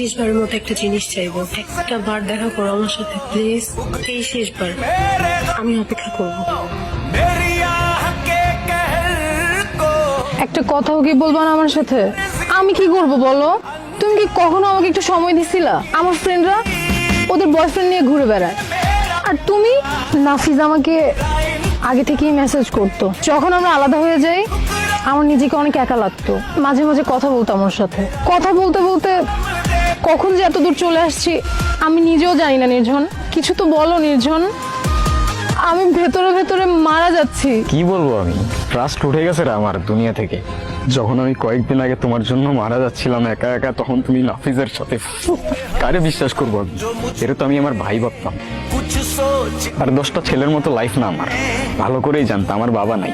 শেষবারের মতো একটা জিনিস চাইবো, একটা বার দেখা করো আমার সাথে প্লিজ। এই শেষবার, আমি অপেক্ষা করবো। একটা কথাও কি বলবো না আমার সাথে? আমি কি করব বলো? তুমি কি কখনো আমাকে একটু সময় দিছিলা? আমার ফ্রেন্ডরা ওদের বয়ফ্রেন্ড নিয়ে ঘুরে বেড়ায়, আর তুমি? নাফিজ আমাকে আগে থেকেই মেসেজ করতো। যখন আমরা আলাদা হয়ে যাই আমার নিজেকে অনেক একা লাগতো। মাঝে মাঝে কথা বলতো আমার সাথে। কথা বলতে বলতে কখন যে এত দূর চলে আসছি আমি নিজেও জানি না। নির্ঝন, কিছু তো বলো নির্ঝন, আমি ভেতরে ভেতরে মারা যাচ্ছি। কি বলবো, আমি ট্রাস্ট উঠে গেছে রে আমার দুনিয়া থেকে। যখন আমি কয়েকদিন আগে তোমার জন্য মারা যাচ্ছিলাম একা একা, তখন তুমি নাফিজের সাথে। কারে বিশ্বাস করবো আমি? এটা তো আমি আমার ভাই ভাবতাম। আর 10টা ছেলের মতো লাইফ না আমার, ভালো করেই জানতাম আমার বাবা নাই।